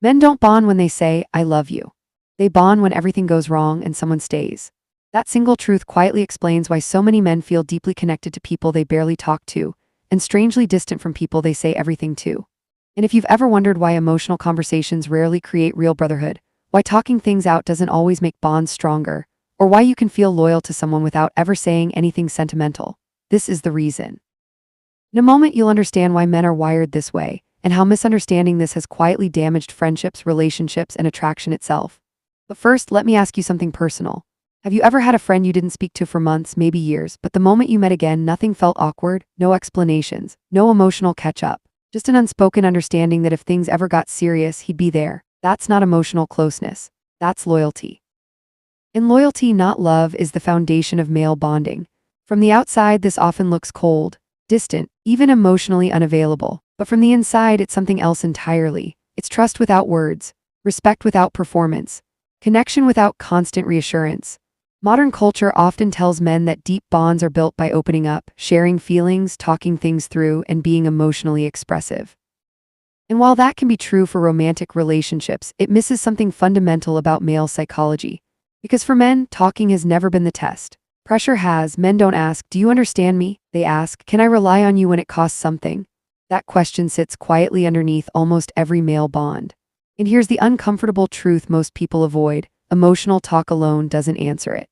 Men don't bond when they say, I love you. They bond when everything goes wrong and someone stays. That single truth quietly explains why so many men feel deeply connected to people they barely talk to, and strangely distant from people they say everything to. And if you've ever wondered why emotional conversations rarely create real brotherhood, why talking things out doesn't always make bonds stronger, or why you can feel loyal to someone without ever saying anything sentimental, this is the reason. In a moment, you'll understand why men are wired this way, and how misunderstanding this has quietly damaged friendships, relationships, and attraction itself. But first, let me ask you something personal. Have you ever had a friend you didn't speak to for months, maybe years, but the moment you met again, nothing felt awkward, no explanations, no emotional catch-up, just an unspoken understanding that if things ever got serious, he'd be there? That's not emotional closeness. That's loyalty. And loyalty, not love, is the foundation of male bonding. From the outside, this often looks cold, distant, even emotionally unavailable. But from the inside, it's something else entirely. It's trust without words, respect without performance, connection without constant reassurance. Modern culture often tells men that deep bonds are built by opening up, sharing feelings, talking things through, and being emotionally expressive. And while that can be true for romantic relationships, it misses something fundamental about male psychology. Because for men, talking has never been the test. Pressure has. Men don't ask, do you understand me? They ask, can I rely on you when it costs something? That question sits quietly underneath almost every male bond. And here's the uncomfortable truth most people avoid: emotional talk alone doesn't answer it.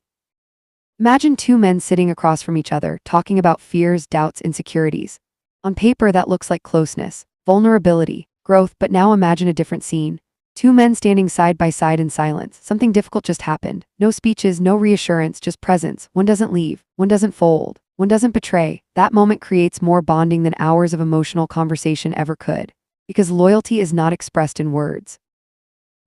Imagine two men sitting across from each other, talking about fears, doubts, insecurities. On paper, that looks like closeness, vulnerability, growth, but now imagine a different scene. Two men standing side by side in silence. Something difficult just happened. No speeches, no reassurance, just presence. One doesn't leave, one doesn't fold, one doesn't betray. That moment creates more bonding than hours of emotional conversation ever could. Because loyalty is not expressed in words.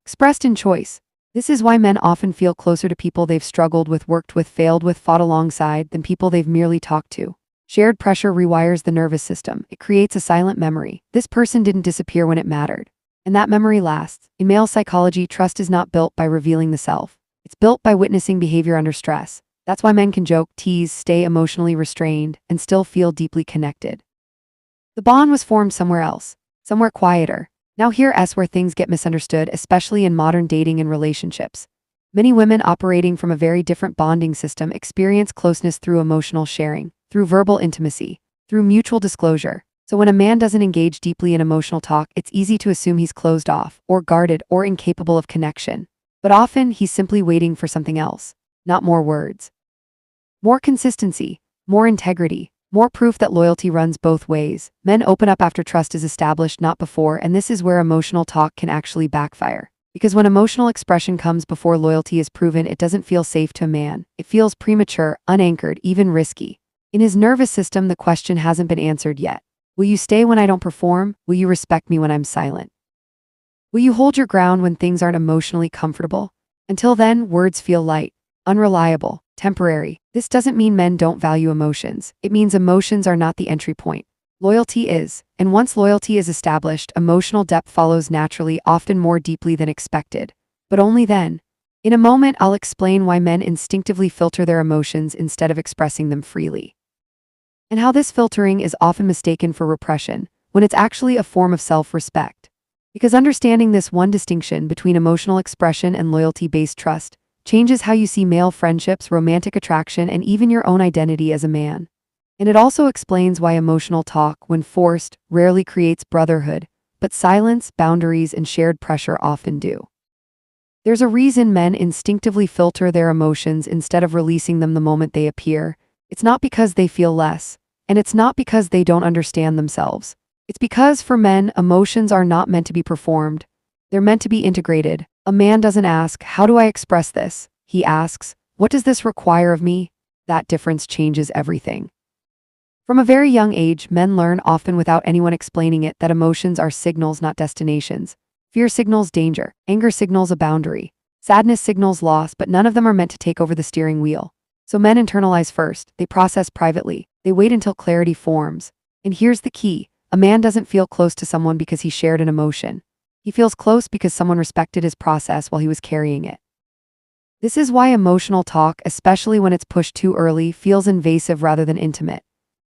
Expressed in choice. This is why men often feel closer to people they've struggled with, worked with, failed with, fought alongside, than people they've merely talked to. Shared pressure rewires the nervous system. It creates a silent memory. This person didn't disappear when it mattered. And that memory lasts. In male psychology, trust is not built by revealing the self. It's built by witnessing behavior under stress. That's why men can joke, tease, stay emotionally restrained, and still feel deeply connected. The bond was formed somewhere else, somewhere quieter. Now here's where things get misunderstood, especially in modern dating and relationships. Many women operating from a very different bonding system experience closeness through emotional sharing, through verbal intimacy, through mutual disclosure. So when a man doesn't engage deeply in emotional talk, it's easy to assume he's closed off, or guarded, or incapable of connection. But often, he's simply waiting for something else. Not more words. More consistency, more integrity, more proof that loyalty runs both ways. Men open up after trust is established, not before, and this is where emotional talk can actually backfire. Because when emotional expression comes before loyalty is proven, it doesn't feel safe to a man. It feels premature, unanchored, even risky. In his nervous system, the question hasn't been answered yet. Will you stay when I don't perform? Will you respect me when I'm silent? Will you hold your ground when things aren't emotionally comfortable? Until then, words feel light, unreliable, temporary. This doesn't mean men don't value emotions. It means emotions are not the entry point. Loyalty is. And once loyalty is established, emotional depth follows naturally, often more deeply than expected. But only then. In a moment, I'll explain why men instinctively filter their emotions instead of expressing them freely. And how this filtering is often mistaken for repression, when it's actually a form of self-respect. Because understanding this one distinction between emotional expression and loyalty-based trust changes how you see male friendships, romantic attraction, and even your own identity as a man. And it also explains why emotional talk, when forced, rarely creates brotherhood, but silence, boundaries, and shared pressure often do. There's a reason men instinctively filter their emotions instead of releasing them the moment they appear. It's not because they feel less, and it's not because they don't understand themselves. It's because, for men, emotions are not meant to be performed. They're meant to be integrated. A man doesn't ask, how do I express this? He asks, what does this require of me? That difference changes everything. From a very young age, men learn, often without anyone explaining it, that emotions are signals, not destinations. Fear signals danger, anger signals a boundary, sadness signals loss, but none of them are meant to take over the steering wheel. So men internalize first, they process privately, they wait until clarity forms. And here's the key: a man doesn't feel close to someone because he shared an emotion. He feels close because someone respected his process while he was carrying it. This is why emotional talk, especially when it's pushed too early, feels invasive rather than intimate.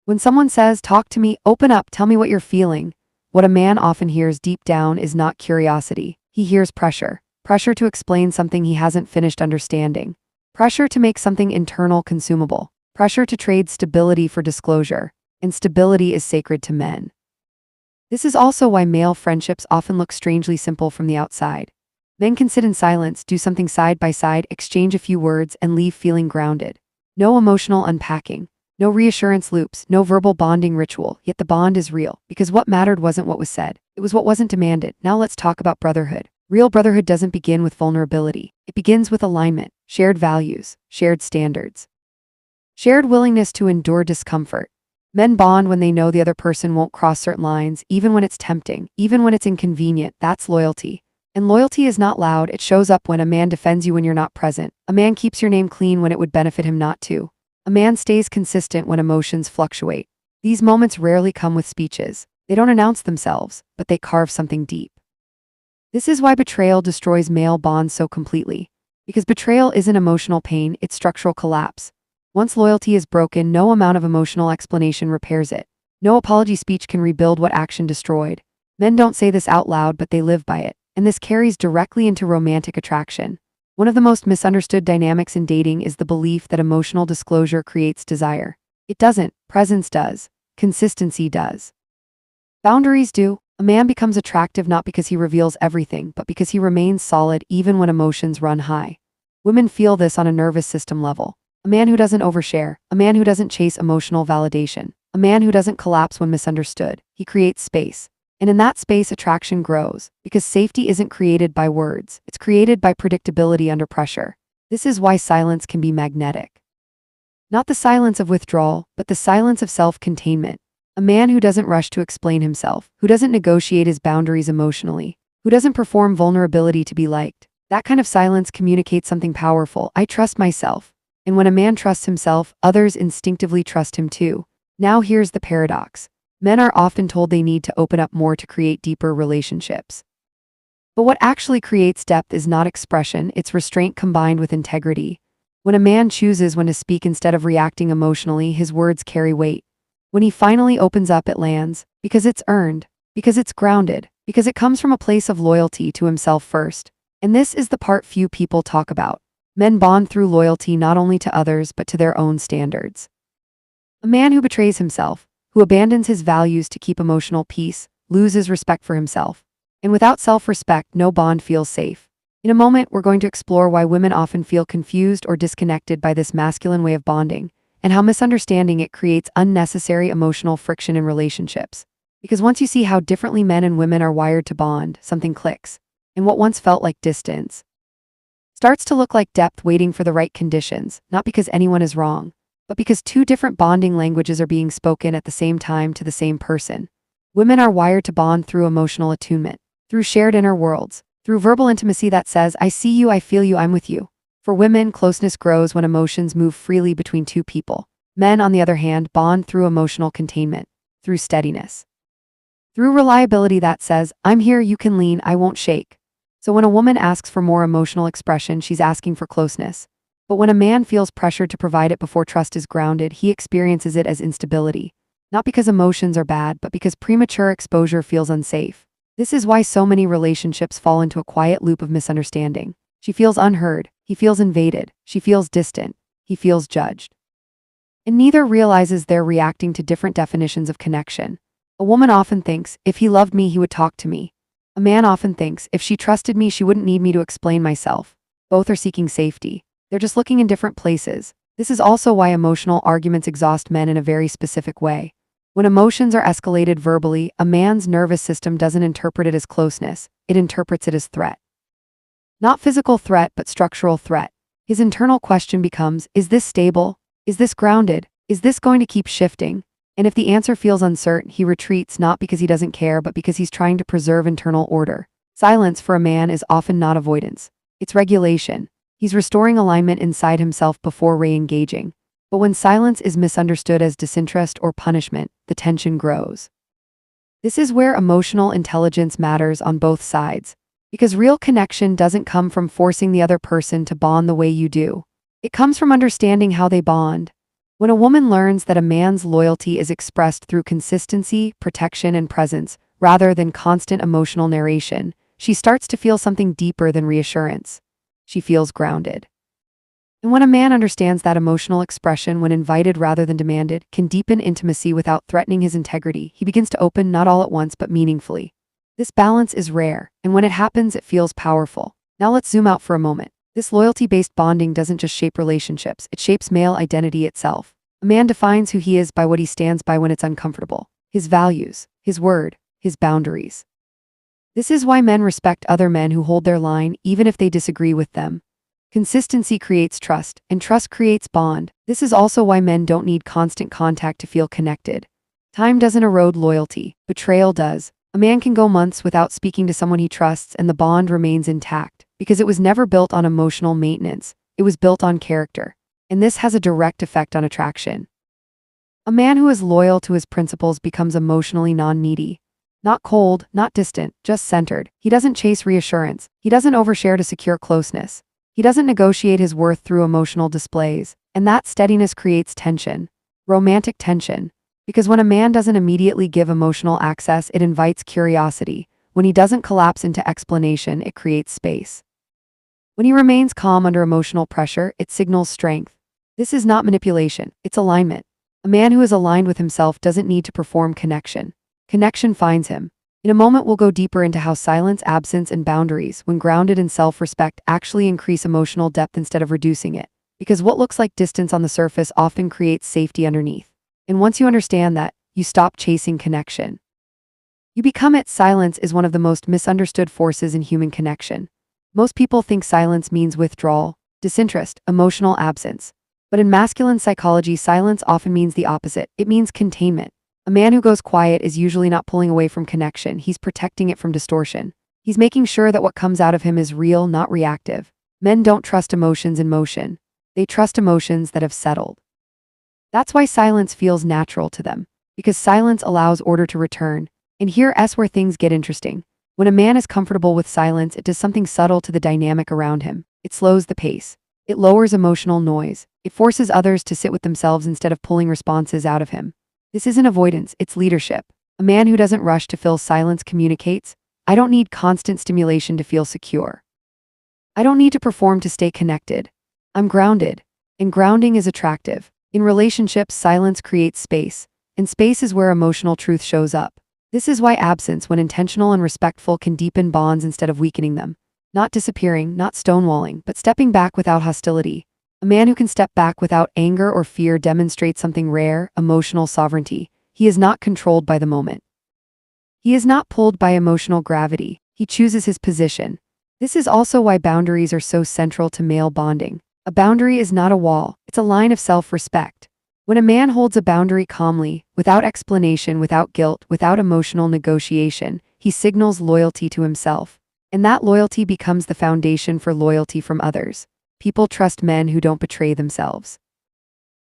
When someone says, talk to me, open up, tell me what you're feeling, what a man often hears deep down is not curiosity, he hears pressure. Pressure to explain something he hasn't finished understanding. Pressure to make something internal consumable. Pressure to trade stability for disclosure. And stability is sacred to men. This is also why male friendships often look strangely simple from the outside. Men can sit in silence, do something side by side, exchange a few words, and leave feeling grounded. No emotional unpacking. No reassurance loops, no verbal bonding ritual, yet the bond is real, because what mattered wasn't what was said, it was what wasn't demanded. Now let's talk about brotherhood. Real brotherhood doesn't begin with vulnerability. It begins with alignment, shared values, shared standards, shared willingness to endure discomfort. Men bond when they know the other person won't cross certain lines, even when it's tempting, even when it's inconvenient. That's loyalty. And loyalty is not loud, it shows up when a man defends you when you're not present. A man keeps your name clean when it would benefit him not to. A man stays consistent when emotions fluctuate. These moments rarely come with speeches. They don't announce themselves, but they carve something deep. This is why betrayal destroys male bonds so completely. Because betrayal isn't emotional pain, it's structural collapse. Once loyalty is broken, no amount of emotional explanation repairs it. No apology speech can rebuild what action destroyed. Men don't say this out loud, but they live by it. And this carries directly into romantic attraction. One of the most misunderstood dynamics in dating is the belief that emotional disclosure creates desire. It doesn't. Presence does. Consistency does. Boundaries do. A man becomes attractive not because he reveals everything, but because he remains solid even when emotions run high. Women feel this on a nervous system level. A man who doesn't overshare, a man who doesn't chase emotional validation, a man who doesn't collapse when misunderstood. He creates space. And in that space, attraction grows, because safety isn't created by words, it's created by predictability under pressure. This is why silence can be magnetic. Not the silence of withdrawal, but the silence of self-containment. A man who doesn't rush to explain himself, who doesn't negotiate his boundaries emotionally, who doesn't perform vulnerability to be liked. That kind of silence communicates something powerful. I trust myself. And when a man trusts himself, others instinctively trust him too. Now here's the paradox. Men are often told they need to open up more to create deeper relationships. But what actually creates depth is not expression, it's restraint combined with integrity. When a man chooses when to speak instead of reacting emotionally, his words carry weight. When he finally opens up, it lands, because it's earned, because it's grounded, because it comes from a place of loyalty to himself first. And this is the part few people talk about. Men bond through loyalty not only to others but to their own standards. A man who betrays himself, who abandons his values to keep emotional peace, loses respect for himself. And without self-respect, no bond feels safe. In a moment, we're going to explore why women often feel confused or disconnected by this masculine way of bonding, and how misunderstanding it creates unnecessary emotional friction in relationships. Because once you see how differently men and women are wired to bond, something clicks. And what once felt like distance starts to look like depth waiting for the right conditions, not because anyone is wrong, but because two different bonding languages are being spoken at the same time to the same person. Women are wired to bond through emotional attunement, through shared inner worlds, through verbal intimacy that says, I see you, I feel you, I'm with you. For women, closeness grows when emotions move freely between two people. Men, on the other hand, bond through emotional containment, through steadiness, through reliability that says, I'm here, you can lean, I won't shake. So when a woman asks for more emotional expression, she's asking for closeness. But when a man feels pressured to provide it before trust is grounded, he experiences it as instability. Not because emotions are bad, but because premature exposure feels unsafe. This is why so many relationships fall into a quiet loop of misunderstanding. She feels unheard, he feels invaded, she feels distant, he feels judged. And neither realizes they're reacting to different definitions of connection. A woman often thinks, if he loved me, he would talk to me. A man often thinks, if she trusted me, she wouldn't need me to explain myself. Both are seeking safety. They're just looking in different places. This is also why emotional arguments exhaust men in a very specific way. When emotions are escalated verbally, a man's nervous system doesn't interpret it as closeness, it interprets it as threat. Not physical threat, but structural threat. His internal question becomes, is this stable? Is this grounded? Is this going to keep shifting? And if the answer feels uncertain, he retreats not because he doesn't care, but because he's trying to preserve internal order. Silence for a man is often not avoidance. It's regulation. He's restoring alignment inside himself before re-engaging. But when silence is misunderstood as disinterest or punishment, the tension grows. This is where emotional intelligence matters on both sides. Because real connection doesn't come from forcing the other person to bond the way you do. It comes from understanding how they bond. When a woman learns that a man's loyalty is expressed through consistency, protection, and presence, rather than constant emotional narration, She starts to feel something deeper than reassurance. She feels grounded. And when a man understands that emotional expression, when invited rather than demanded, can deepen intimacy without threatening his integrity, he begins to open not all at once but meaningfully. This balance is rare, and when it happens, it feels powerful. Now let's zoom out for a moment. This loyalty-based bonding doesn't just shape relationships, it shapes male identity itself. A man defines who he is by what he stands by when it's uncomfortable. His values, his word, his boundaries. This is why men respect other men who hold their line even if they disagree with them. Consistency creates trust, and trust creates bond. This is also why men don't need constant contact to feel connected. Time doesn't erode loyalty, betrayal does. A man can go months without speaking to someone he trusts and the bond remains intact, because it was never built on emotional maintenance, it was built on character. And this has a direct effect on attraction. A man who is loyal to his principles becomes emotionally non-needy. Not cold, not distant, just centered. He doesn't chase reassurance. He doesn't overshare to secure closeness. He doesn't negotiate his worth through emotional displays. And that steadiness creates tension. Romantic tension. Because when a man doesn't immediately give emotional access, it invites curiosity. When he doesn't collapse into explanation, it creates space. When he remains calm under emotional pressure, it signals strength. This is not manipulation, it's alignment. A man who is aligned with himself doesn't need to perform connection. Connection finds him. In a moment, we'll go deeper into how silence, absence, and boundaries, when grounded in self-respect, actually increase emotional depth instead of reducing it. Because what looks like distance on the surface often creates safety underneath. And once you understand that, you stop chasing connection. You become it. Silence is one of the most misunderstood forces in human connection. Most people think silence means withdrawal, disinterest, emotional absence. But in masculine psychology, silence often means the opposite. It means containment. A man who goes quiet is usually not pulling away from connection, he's protecting it from distortion. He's making sure that what comes out of him is real, not reactive. Men don't trust emotions in motion. They trust emotions that have settled. That's why silence feels natural to them, because silence allows order to return. And here's where things get interesting. When a man is comfortable with silence, it does something subtle to the dynamic around him. It slows the pace. It lowers emotional noise. It forces others to sit with themselves instead of pulling responses out of him. This isn't avoidance, it's leadership. A man who doesn't rush to fill silence communicates, I don't need constant stimulation to feel secure. I don't need to perform to stay connected. I'm grounded. And grounding is attractive. In relationships, silence creates space, and space is where emotional truth shows up. This is why absence, when intentional and respectful, can deepen bonds instead of weakening them. Not disappearing, not stonewalling, but stepping back without hostility. A man who can step back without anger or fear demonstrates something rare, emotional sovereignty. He is not controlled by the moment. He is not pulled by emotional gravity. He chooses his position. This is also why boundaries are so central to male bonding. A boundary is not a wall, it's a line of self-respect. When a man holds a boundary calmly, without explanation, without guilt, without emotional negotiation, he signals loyalty to himself. And that loyalty becomes the foundation for loyalty from others. People trust men who don't betray themselves.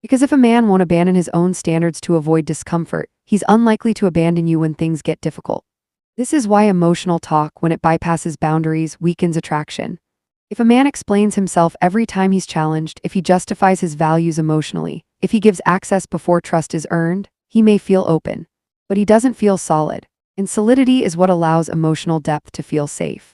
Because if a man won't abandon his own standards to avoid discomfort, he's unlikely to abandon you when things get difficult. This is why emotional talk, when it bypasses boundaries, weakens attraction. If a man explains himself every time he's challenged, if he justifies his values emotionally, if he gives access before trust is earned, he may feel open. But he doesn't feel solid. And solidity is what allows emotional depth to feel safe.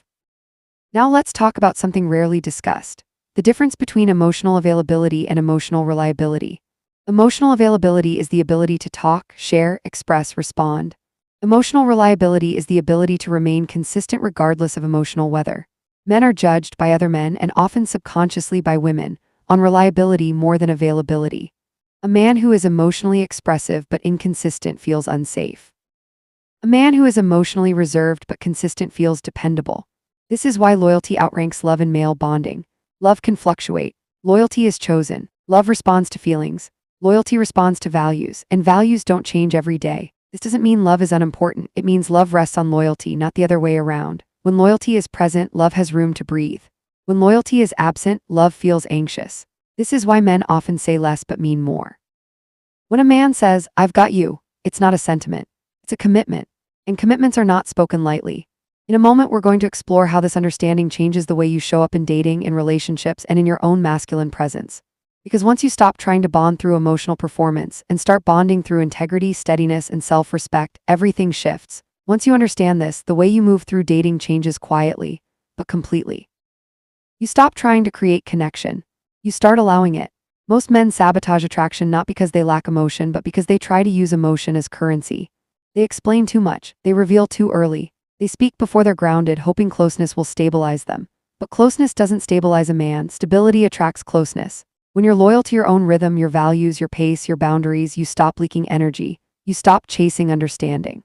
Now let's talk about something rarely discussed. The difference between emotional availability and emotional reliability. Emotional availability is the ability to talk, share, express, respond. Emotional reliability is the ability to remain consistent regardless of emotional weather. Men are judged by other men, and often subconsciously by women, on reliability more than availability. A man who is emotionally expressive but inconsistent feels unsafe. A man who is emotionally reserved but consistent feels dependable. This is why loyalty outranks love in male bonding. Love can fluctuate. Loyalty is chosen. Love responds to feelings. Loyalty responds to values, and values don't change every day. This doesn't mean love is unimportant. It means love rests on loyalty, not the other way around. When loyalty is present, love has room to breathe. When loyalty is absent, love feels anxious. This is why men often say less but mean more. When a man says, I've got you, it's not a sentiment. It's a commitment. And commitments are not spoken lightly. In a moment, we're going to explore how this understanding changes the way you show up in dating, in relationships, and in your own masculine presence. Because once you stop trying to bond through emotional performance and start bonding through integrity, steadiness, and self-respect, everything shifts. Once you understand this, the way you move through dating changes quietly, but completely. You stop trying to create connection. You start allowing it. Most men sabotage attraction not because they lack emotion, but because they try to use emotion as currency. They explain too much. They reveal too early. They speak before they're grounded, hoping closeness will stabilize them. But closeness doesn't stabilize a man. Stability attracts closeness. When you're loyal to your own rhythm, your values, your pace, your boundaries, you stop leaking energy. You stop chasing understanding.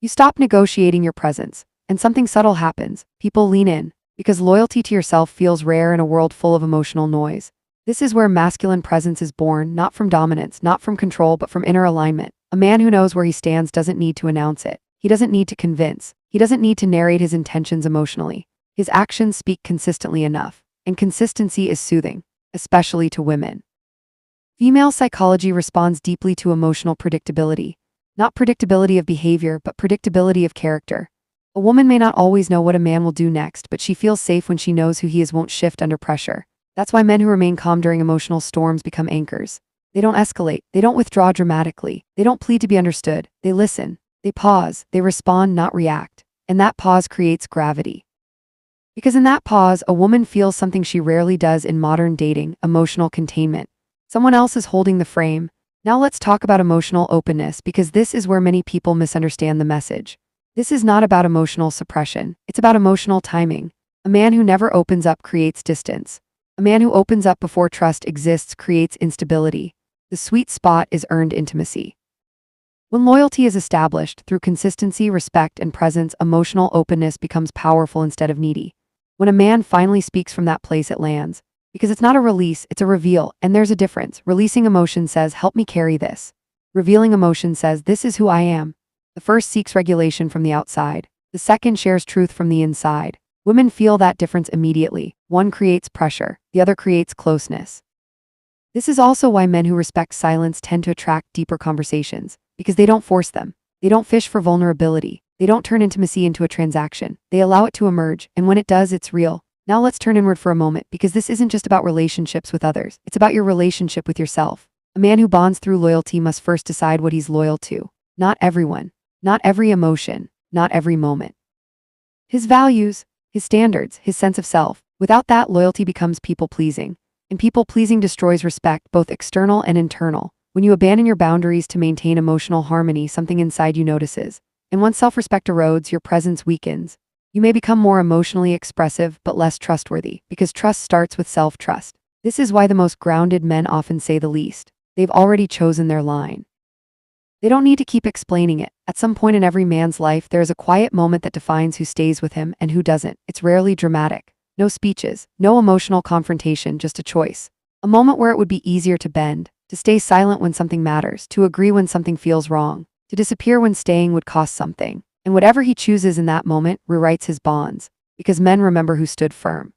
You stop negotiating your presence. And something subtle happens. People lean in. Because loyalty to yourself feels rare in a world full of emotional noise. This is where masculine presence is born, not from dominance, not from control, but from inner alignment. A man who knows where he stands doesn't need to announce it. He doesn't need to convince. He doesn't need to narrate his intentions emotionally. His actions speak consistently enough. And consistency is soothing, especially to women. Female psychology responds deeply to emotional predictability. Not predictability of behavior, but predictability of character. A woman may not always know what a man will do next, but she feels safe when she knows who he is won't shift under pressure. That's why men who remain calm during emotional storms become anchors. They don't escalate. They don't withdraw dramatically. They don't plead to be understood. They listen. They pause. They respond, not react. And that pause creates gravity. Because in that pause, a woman feels something she rarely does in modern dating: emotional containment. Someone else is holding the frame. Now let's talk about emotional openness, because this is where many people misunderstand the message. This is not about emotional suppression. It's about emotional timing. A man who never opens up creates distance. A man who opens up before trust exists creates instability. The sweet spot is earned intimacy. When loyalty is established through consistency, respect, and presence, emotional openness becomes powerful instead of needy. When a man finally speaks from that place, it lands. Because it's not a release, it's a reveal, and there's a difference. Releasing emotion says, help me carry this. Revealing emotion says, this is who I am. The first seeks regulation from the outside. The second shares truth from the inside. Women feel that difference immediately. One creates pressure, the other creates closeness. This is also why men who respect silence tend to attract deeper conversations, because they don't force them. They don't fish for vulnerability. They don't turn intimacy into a transaction. They allow it to emerge, and when it does, it's real. Now let's turn inward for a moment, because this isn't just about relationships with others. It's about your relationship with yourself. A man who bonds through loyalty must first decide what he's loyal to. Not everyone. Not every emotion. Not every moment. His values, his standards, his sense of self. Without that, loyalty becomes people-pleasing. And people-pleasing destroys respect, both external and internal. When you abandon your boundaries to maintain emotional harmony, something inside you notices. And once self-respect erodes, your presence weakens. You may become more emotionally expressive, but less trustworthy, because trust starts with self-trust. This is why the most grounded men often say the least. They've already chosen their line. They don't need to keep explaining it. At some point in every man's life, there is a quiet moment that defines who stays with him and who doesn't. It's rarely dramatic. No speeches, no emotional confrontation, just a choice. A moment where it would be easier to bend, to stay silent when something matters, to agree when something feels wrong, to disappear when staying would cost something. And whatever he chooses in that moment rewrites his bonds, because men remember who stood firm.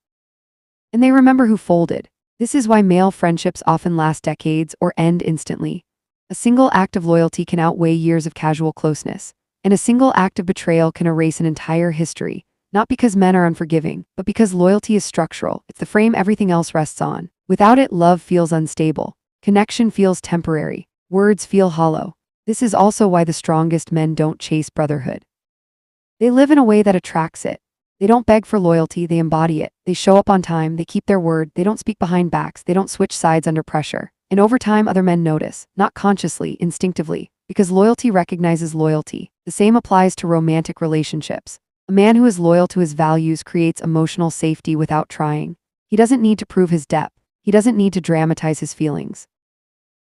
And they remember who folded. This is why male friendships often last decades or end instantly. A single act of loyalty can outweigh years of casual closeness, and a single act of betrayal can erase an entire history, not because men are unforgiving, but because loyalty is structural. It's the frame everything else rests on. Without it, love feels unstable. Connection feels temporary. Words feel hollow. This is also why the strongest men don't chase brotherhood. They live in a way that attracts it. They don't beg for loyalty, they embody it. They show up on time, they keep their word, they don't speak behind backs, they don't switch sides under pressure. And over time, other men notice, not consciously, instinctively, because loyalty recognizes loyalty. The same applies to romantic relationships. A man who is loyal to his values creates emotional safety without trying. He doesn't need to prove his depth. He doesn't need to dramatize his feelings.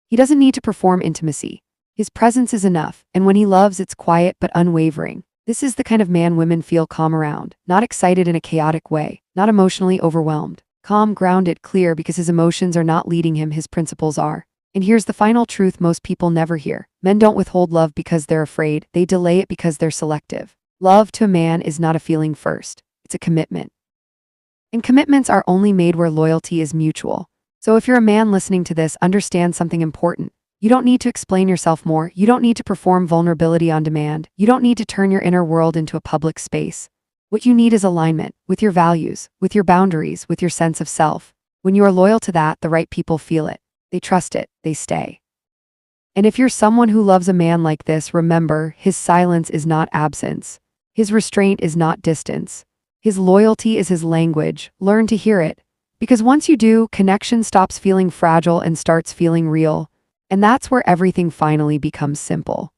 He doesn't need to perform intimacy. His presence is enough, and when he loves, it's quiet but unwavering. This is the kind of man women feel calm around, not excited in a chaotic way, not emotionally overwhelmed. Calm, grounded, clear, because his emotions are not leading him, his principles are. And here's the final truth most people never hear. Men don't withhold love because they're afraid, they delay it because they're selective. Love to a man is not a feeling first, it's a commitment. And commitments are only made where loyalty is mutual. So if you're a man listening to this, understand something important. You don't need to explain yourself more, you don't need to perform vulnerability on demand, you don't need to turn your inner world into a public space. What you need is alignment, with your values, with your boundaries, with your sense of self. When you are loyal to that, the right people feel it. They trust it, they stay. And if you're someone who loves a man like this, remember, his silence is not absence. His restraint is not distance. His loyalty is his language. Learn to hear it. Because once you do, connection stops feeling fragile and starts feeling real. And that's where everything finally becomes simple.